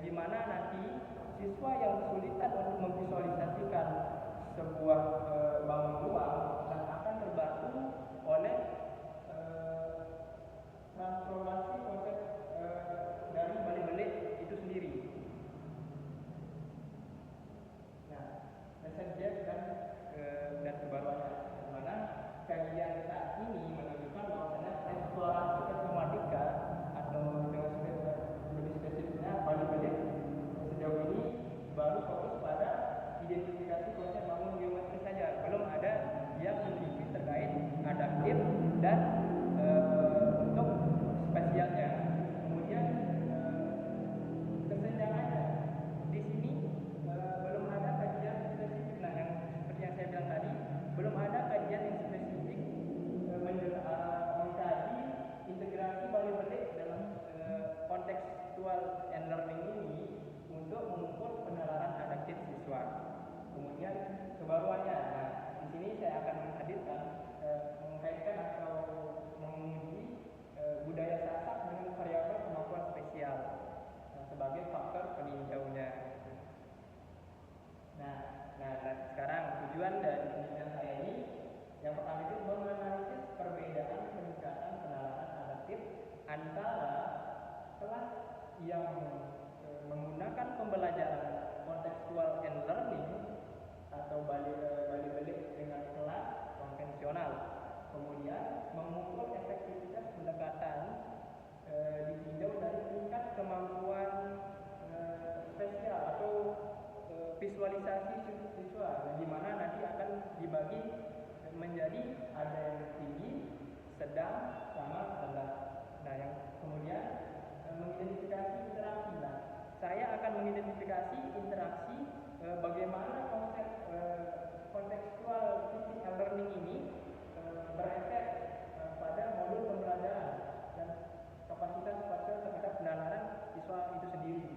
di mana nanti siswa yang kesulitan untuk memvisualisasikan sebuah bangun ruang akan terbantu oleh transformasi konsep dari balik-balik itu sendiri. Nah, SNJ dan kebaruannya, di mana kajian saat ini menunjukkan bahwa eksplorasi informatika atau dengan lebih spesifiknya balik-balik sejauh ini baru fokus pada identifikasi konsep bangun geometri saja, belum ada yang meneliti terkait adaptif dan untuk spasialnya. Kemudian kesenjangannya di sini belum ada kajian spesifik. Nah, yang seperti yang saya bilang tadi, belum ada kajian yang spesifik mengkaji integrasi balik-balik dalam contextual and learning ini untuk mengukur penalaran adaptif siswa. Kemudian kebaruannya, nah di sini saya akan menghadirkan mengkaitkan atau menguji budaya Sasak dengan variabel kemampuan spesial sebagai faktor peninjaunya. Nah, sekarang tujuan dari penelitian saya ini yang pertama itu menganalisis perbedaan peningkatan penalaran adaptif antara kelas yang menggunakan pembelajaran contextual and learning atau balik-balik dengan kelas konvensional. Kemudian mengukur efektivitas pendekatan ditinjau dari tingkat kemampuan spesial atau visualisasi siswa, di mana nanti akan dibagi menjadi ada yang tinggi, sedang, sama, rendah. Nah, yang kemudian mengidentifikasi interaksi. Nah, saya akan mengidentifikasi interaksi bagaimana konsep contextual teaching and learning ini berefek pada modul pembelajaran dan kapasitas spasial terhadap penalaran siswa itu sendiri.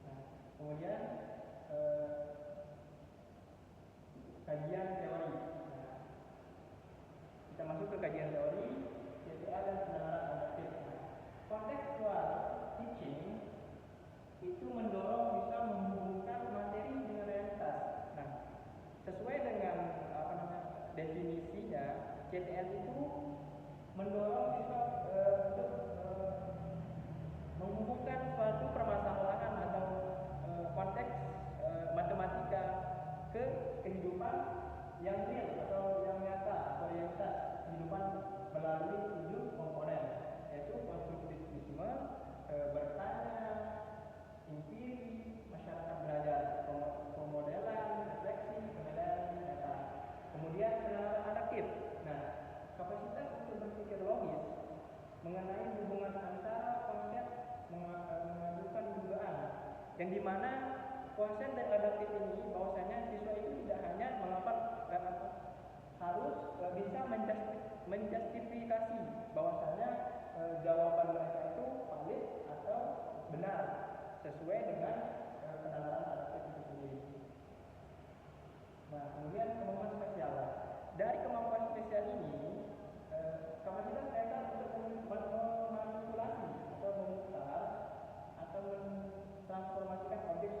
Nah, kemudian kajian teori. Nah, kita masuk ke kajian teori, CTA dan penalaran adaptif. Contextual teaching itu mendorong bisa menghubungkan materi dengan realitas. Nah, sesuai dengan definisinya, CTL itu mendorong siswa untuk menghubungkan suatu permasalahan atau konteks matematika ke kehidupan yang real atau yang nyata atau realitas kehidupan melalui 7 komponen, yaitu konstruktivisme, bertanya, empiri, masyarakat belajar, pemodelan, refleksi, penilaian data. Kemudian penalaran adaptif. Nah, kapasitas untuk berpikir logis mengenai hubungan antara konsep mengajukan dugaan, yang dimana konsep dari adaptif ini bahwasanya siswa itu tidak hanya harus bisa menjustifikasi bahwasanya jawaban mereka itu valid atau benar sesuai dengan penalaran adaptif itu sendiri. Nah, kemudian kemampuan spesial. Dari kemampuan spesial ini, kapasitas mereka untuk memanipulasi atau memutar atau mentransformasikan objek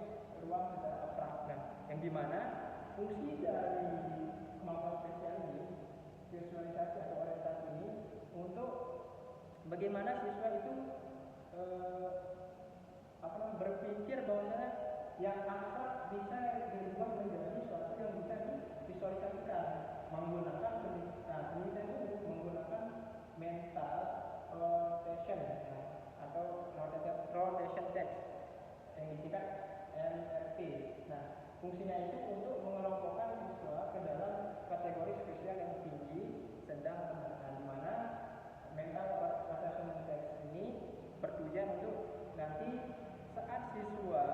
ruang secara abstrak. Nah, yang dimana fungsi dari kemampuan spesial ini, visualisasi atau orientasi ini, untuk bagaimana siswa itu berpikir bahwasanya yang abstrak bisa dirubah menjadi sesuatu yang bisa divisualisasikan menggunakan penelitian itu menggunakan mental rotation atau rotation text yang disingkat NRT. Nah, fungsinya itu untuk mengelompokkan siswa ke dalam kategori spesial yang tinggi, sedang, rendah. Nah, di mana mental rotation text ini bertujuan untuk nanti saat siswa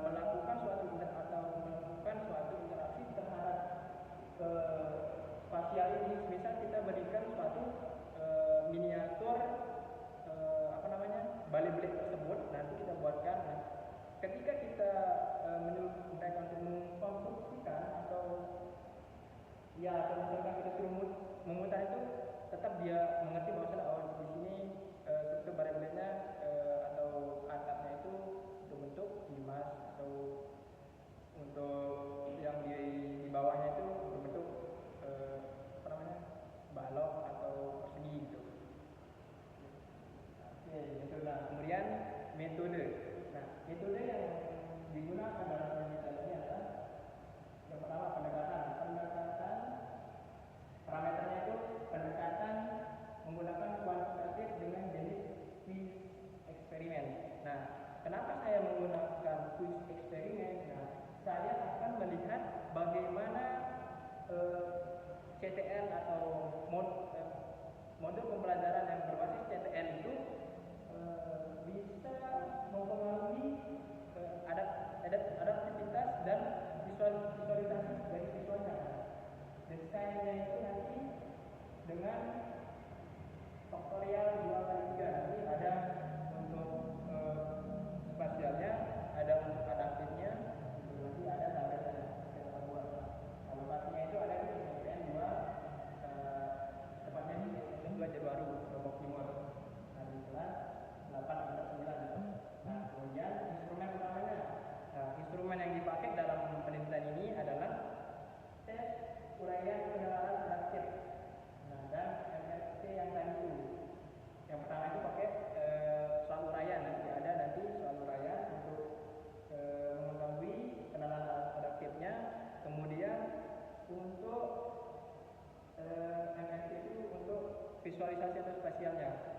melakukan suatu interaksi terhadap spasial ini, misal kita berikan suatu miniatur balik-balik tersebut, nanti kita buatkan. Nah, ketika kita mereka untuk mengkonstruksikan atau misalkan kita suruh memutar itu, tetap dia mengerti bahwa di sini struktur balik-baliknya atau penelitiannya.